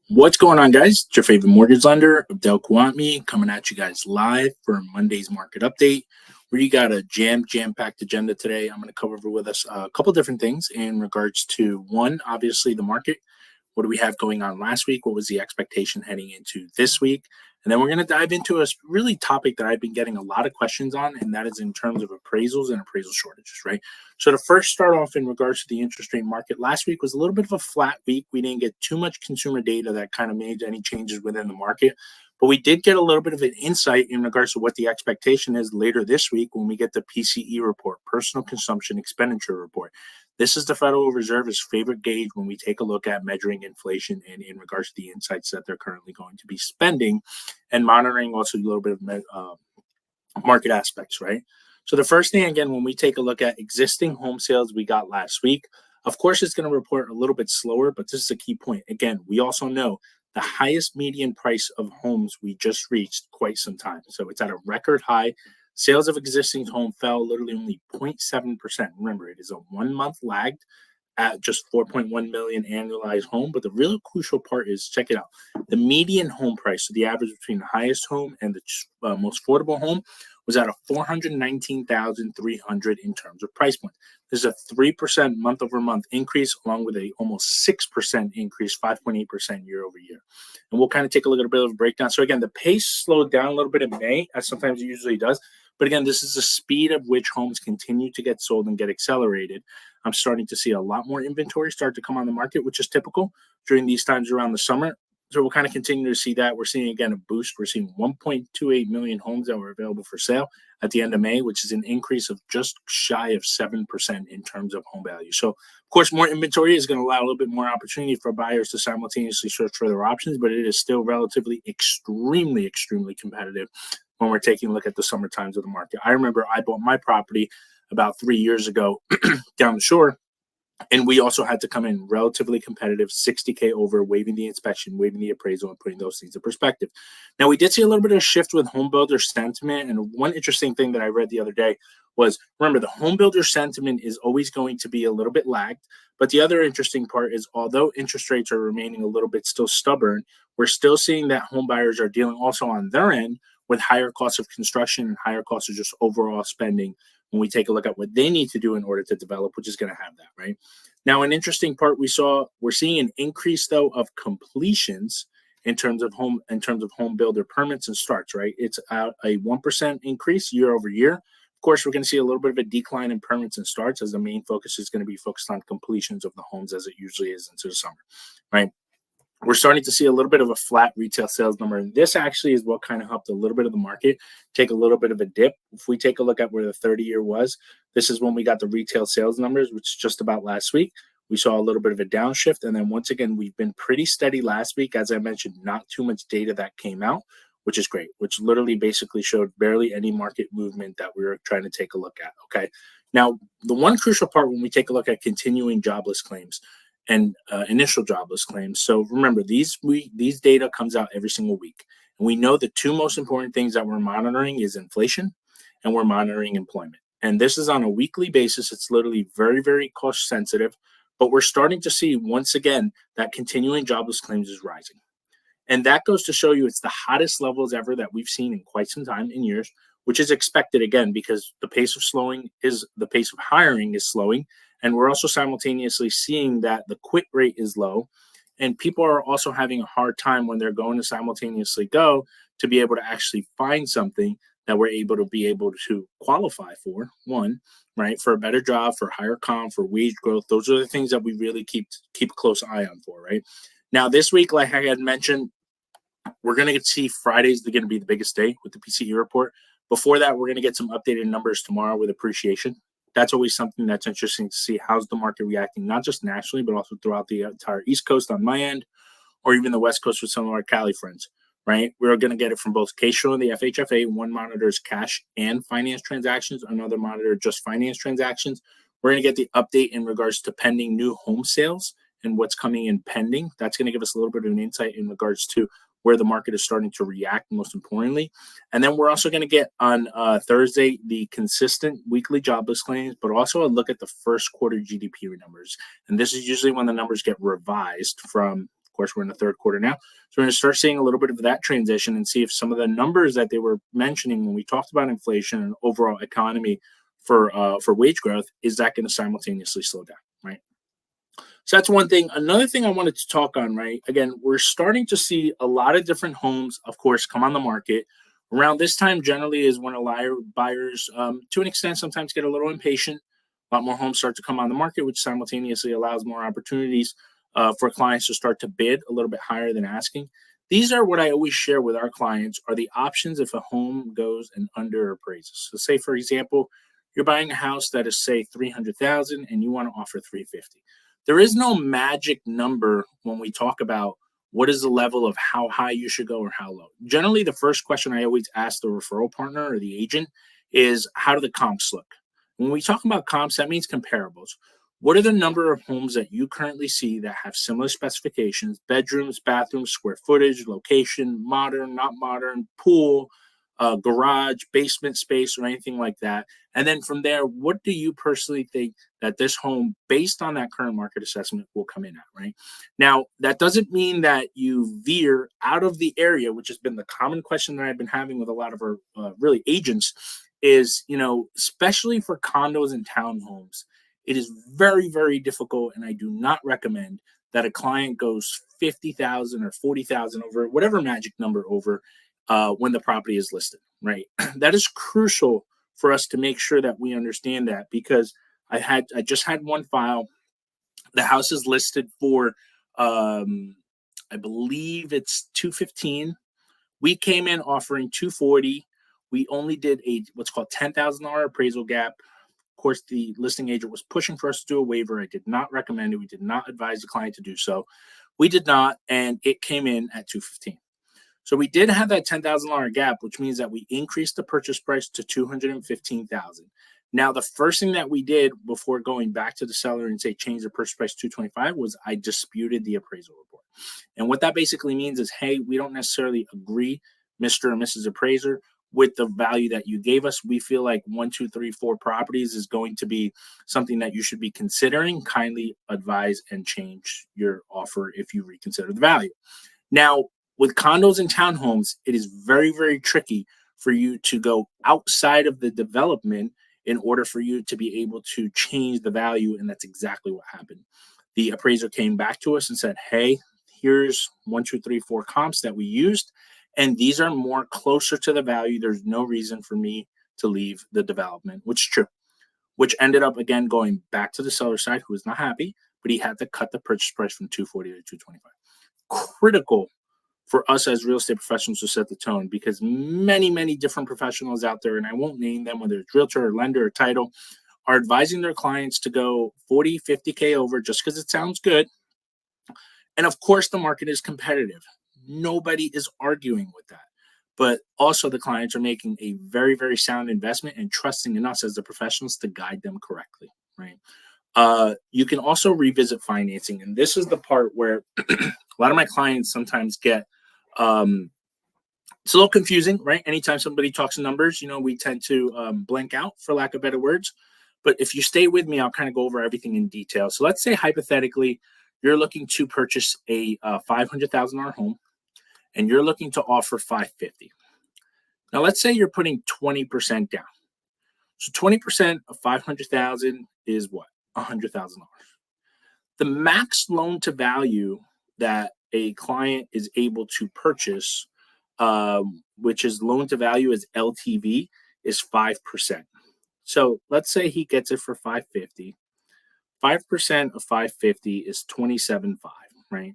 What's going on, guys? It's your favorite mortgage lender, Abdel Khawatmi, coming at you guys live for Monday's market update. We got a jam-packed agenda today. I'm going to cover with us a couple different things in regards to one, obviously the market. What do we have going on last week? What was the expectation heading into this week? And then we're going to dive into a really topic that I've been getting a lot of questions on, and that is in terms of appraisals and appraisal shortages, right? So to first start off in regards to the interest rate market, last week was a little bit of a flat week. We didn't get too much consumer data that kind of made any changes within the market, but we did get a little bit of an insight in regards to what the expectation is later this week when we get the PCE report, Personal Consumption Expenditure Report. This is the Federal Reserve's favorite gauge when we take a look at measuring inflation and in regards to the insights that they're currently going to be spending and monitoring also a little bit of market aspects, right? So the first thing, again, when we take a look at existing home sales we got last week, of course, it's going to report a little bit slower, but this is a key point. Again, we also know the highest median price of homes we just reached quite some time. So it's at a record high. Sales of existing home fell literally only 0.7%. Remember, it is a 1 month lagged at just 4.1 million annualized home. But the real crucial part is, check it out, the median home price, so the average between the highest home and the most affordable home, was at a 419,300 in terms of price point. This is a 3% month over month increase, along with a almost 6% increase, 5.8% year over year. And we'll kind of take a look at a bit of a breakdown. So again, the pace slowed down a little bit in May, as sometimes it usually does. But again, this is the speed of which homes continue to get sold and get accelerated. I'm starting to see a lot more inventory start to come on the market, which is typical during these times around the summer. So we'll kind of continue to see that. We're seeing, again, a boost. We're seeing 1.28 million homes that were available for sale at the end of May, which is an increase of just shy of 7% in terms of home value. So, of course, more inventory is going to allow a little bit more opportunity for buyers to simultaneously search for their options, but it is still relatively extremely competitive when we're taking a look at the summer times of the market. I remember I bought my property about 3 years ago down the shore, and we also had to come in relatively competitive, 60K over, waiving the inspection, waiving the appraisal, and putting those things in perspective. Now, we did see a little bit of a shift with home builder sentiment. And one interesting thing that I read the other day was, remember, the home builder sentiment is always going to be a little bit lagged. But the other interesting part is, although interest rates are remaining a little bit still stubborn, we're still seeing that home buyers are dealing also on their end with higher costs of construction and higher costs of just overall spending when we take a look at what they need to do in order to develop, which is going to have that, right? Now, an interesting part we're seeing an increase, though, of completions in terms of home builder permits and starts, right? It's a 1% increase year over year. Of course, we're going to see a little bit of a decline in permits and starts, as the main focus is going to be focused on completions of the homes, as it usually is into the summer, right? We're starting to see a little bit of a flat retail sales number. And this actually is what kind of helped a little bit of the market take a little bit of a dip. If we take a look at where the 30-year was, this is when we got the retail sales numbers, which is just about last week. We saw a little bit of a downshift. And then once again, we've been pretty steady last week. As I mentioned, not too much data that came out, which is great, which literally basically showed barely any market movement that we were trying to take a look at. Okay. Now, the one crucial part when we take a look at continuing jobless claims and initial jobless claims. So remember, these data comes out every single week. And we know the two most important things that we're monitoring is inflation and we're monitoring employment. And this is on a weekly basis. It's literally very cost sensitive. But we're starting to see, once again, that continuing jobless claims is rising. And that goes to show you it's the hottest levels ever that we've seen in quite some time, in years, which is expected, again, because the pace of hiring is slowing. And we're also simultaneously seeing that the quit rate is low. And people are also having a hard time when they're going to simultaneously go to be able to actually find something that we're able to qualify for, one, right, for a better job, for higher comp, for wage growth. Those are the things that we really keep a close eye on for, right? Now, this week, like I had mentioned, we're going to see Friday's going to be the biggest day with the PCE report. Before that, we're going to get some updated numbers tomorrow with appreciation. That's always something that's interesting to see. How's the market reacting, not just nationally, but also throughout the entire East Coast on my end, or even the West Coast with some of our Cali friends, right? We're going to get it from both K-Show and the FHFA. One monitors cash and finance transactions. Another monitor just finance transactions. We're going to get the update in regards to pending new home sales and what's coming in pending. That's going to give us a little bit of an insight in regards to where the market is starting to react, most importantly. And then we're also going to get on Thursday the consistent weekly jobless claims, but also a look at the first quarter GDP numbers. And this is usually when the numbers get revised from course, we're in the third quarter now. So we're going to start seeing a little bit of that transition and see if some of the numbers that they were mentioning when we talked about inflation and overall economy for wage growth, is that going to simultaneously slow down, right? So that's one thing. Another thing I wanted to talk on, right? Again, we're starting to see a lot of different homes, of course, come on the market. Around this time, generally, is when a buyers, to an extent, sometimes get a little impatient. A lot more homes start to come on the market, which simultaneously allows more opportunities for clients to start to bid a little bit higher than asking. These are what I always share with our clients are the options if a home goes and under appraises. So say, for example, you're buying a house that is, say, 300,000 and you want to offer 350. There is no magic number when we talk about what is the level of how high you should go or how low. Generally, the first question I always ask the referral partner or the agent is, how do the comps look? When we talk about comps, that means comparables. What are the number of homes that you currently see that have similar specifications, bedrooms, bathrooms, square footage, location, modern, not modern, pool, garage, basement space, or anything like that? And then from there, what do you personally think that this home, based on that current market assessment, will come in at, right? Now, that doesn't mean that you veer out of the area, which has been the common question that I've been having with a lot of our really agents is, especially for condos and townhomes, it is very, very difficult. And I do not recommend that a client goes 50,000 or 40,000 over whatever magic number over when the property is listed, right? That is crucial for us to make sure that we understand that, because I just had one file. The house is listed for I believe it's 215. We came in offering 240. We only did a what's called $10,000 appraisal gap. Of course, the listing agent was pushing for us to do a waiver. I did not recommend it. We did not advise the client to do so. We did not, and it came in at 215. So we did have that $10,000 gap, which means that we increased the purchase price to $215,000. Now, the first thing that we did before going back to the seller and say change the purchase price to $225 was I disputed the appraisal report. And what that basically means is, hey, we don't necessarily agree, Mr. and Mrs. Appraiser, with the value that you gave us. We feel like 1, 2, 3, 4 properties is going to be something that you should be considering. Kindly advise and change your offer if you reconsider the value. Now, with condos and townhomes, it is very, very tricky for you to go outside of the development in order for you to be able to change the value. And that's exactly what happened. The appraiser came back to us and said, hey, here's 1, 2, 3, 4 comps that we used, and these are more closer to the value. There's no reason for me to leave the development, which is true, which ended up, again, going back to the seller side, who was not happy, but he had to cut the purchase price from 240 to 225. Critical for us as real estate professionals to set the tone, because many, many different professionals out there, and I won't name them, whether it's realtor or lender or title, are advising their clients to go 40, 50K over just because it sounds good. And of course, the market is competitive. Nobody is arguing with that. But also the clients are making a very, very sound investment and trusting in us as the professionals to guide them correctly, right? You can also revisit financing. And this is the part where a lot of my clients sometimes get, it's a little confusing, right? Anytime somebody talks numbers, we tend to blank out, for lack of better words. But if you stay with me, I'll kind of go over everything in detail. So let's say hypothetically, you're looking to purchase a $500,000 home and you're looking to offer $550,000. Now, let's say you're putting 20% down. So 20% of $500,000 is what? $100,000. The max loan to value that a client is able to purchase, which is loan to value as LTV, is 5%. So let's say he gets it for $550,000. 5% of $550,000 is $27,500, right?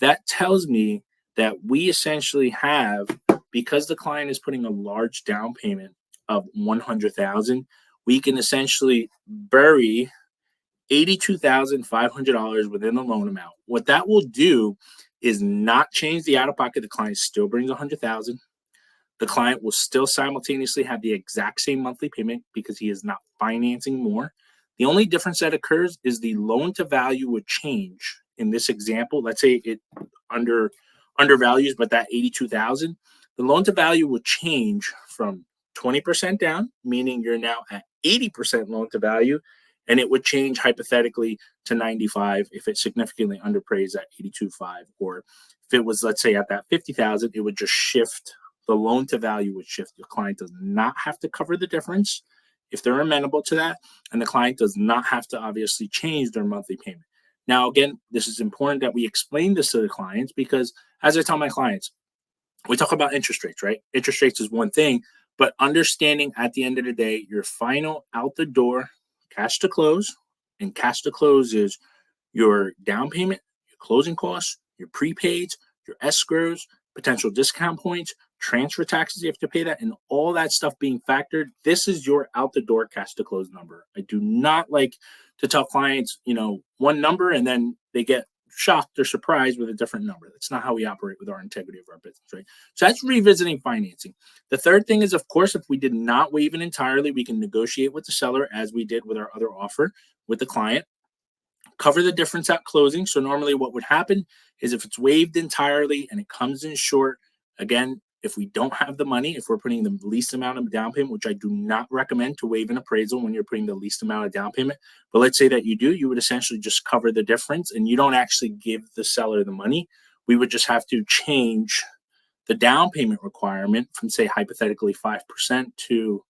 That tells me that we essentially have, because the client is putting a large down payment of $100,000, we can essentially bury $82,500 within the loan amount. What that will do is not change the out-of-pocket. The client still brings $100,000. The client will still simultaneously have the exact same monthly payment because he is not financing more. The only difference that occurs is the loan to value would change. In this example, let's say it undervalues, but that $82,000, the loan to value would change from 20% down, meaning you're now at 80% loan to value, and it would change hypothetically to 95 if it significantly underappraised at 82.5, or if it was, let's say, at that 50,000, it would just shift. The loan to value would shift. The client does not have to cover the difference if they're amenable to that, and the client does not have to obviously change their monthly payment. Now, again, this is important that we explain this to the clients, because as I tell my clients, we talk about interest rates, right? Interest rates is one thing, but understanding at the end of the day, your final out the door cash to close, and cash to close is your down payment, your closing costs, your prepaids, your escrows, potential discount points, transfer taxes, you have to pay that, and all that stuff being factored. This is your out the door cash to close number. I do not like to tell clients, one number and then they get shocked or surprised with a different number. That's not how we operate with our integrity of our business, right? So that's revisiting financing. The third thing is, of course, if we did not waive it entirely, we can negotiate with the seller as we did with our other offer with the client. Cover the difference at closing. So normally what would happen is if it's waived entirely and it comes in short, again, if we don't have the money, if we're putting the least amount of down payment, which I do not recommend to waive an appraisal when you're putting the least amount of down payment, but let's say that you do, you would essentially just cover the difference and you don't actually give the seller the money. We would just have to change the down payment requirement from, say, hypothetically 5% to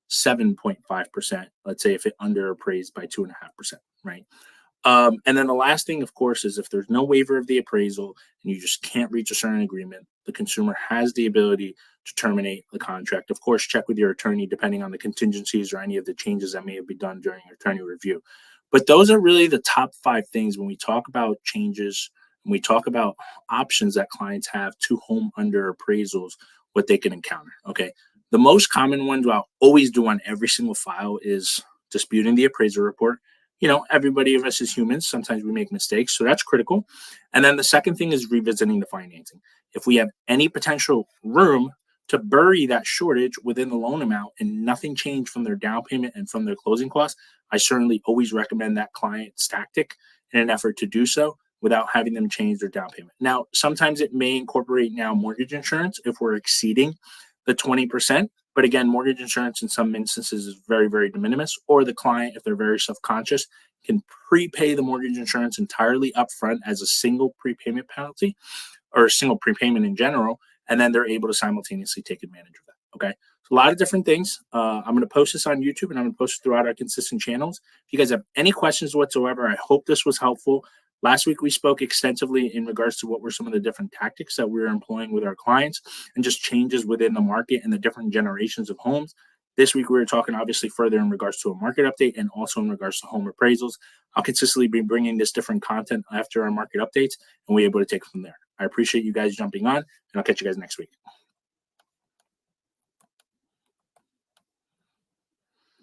7.5%. Let's say if it underappraised by 2.5%, right? And then the last thing, of course, is if there's no waiver of the appraisal and you just can't reach a certain agreement, the consumer has the ability to terminate the contract. Of course, check with your attorney depending on the contingencies or any of the changes that may have been done during your attorney review. But those are really the top 5 things when we talk about changes, when we talk about options that clients have to home under appraisals, what they can encounter. Okay. The most common ones I'll always do on every single file is disputing the appraisal report. Everybody of us is humans. Sometimes we make mistakes. So that's critical. And then the second thing is revisiting the financing. If we have any potential room to bury that shortage within the loan amount and nothing changed from their down payment and from their closing costs, I certainly always recommend that client's tactic in an effort to do so without having them change their down payment. Now, sometimes it may incorporate now mortgage insurance if we're exceeding the 20%. But again, mortgage insurance in some instances is very, very de minimis, or the client, if they're very self-conscious, can prepay the mortgage insurance entirely upfront as a single prepayment penalty or a single prepayment in general, and then they're able to simultaneously take advantage of that. Okay. So a lot of different things. I'm going to post this on YouTube and I'm going to post it throughout our consistent channels. If you guys have any questions whatsoever, I hope this was helpful. Last week, we spoke extensively in regards to what were some of the different tactics that we were employing with our clients and just changes within the market and the different generations of homes. This week, we were talking obviously further in regards to a market update and also in regards to home appraisals. I'll consistently be bringing this different content after our market updates, and we're able to take it from there. I appreciate you guys jumping on, and I'll catch you guys next week.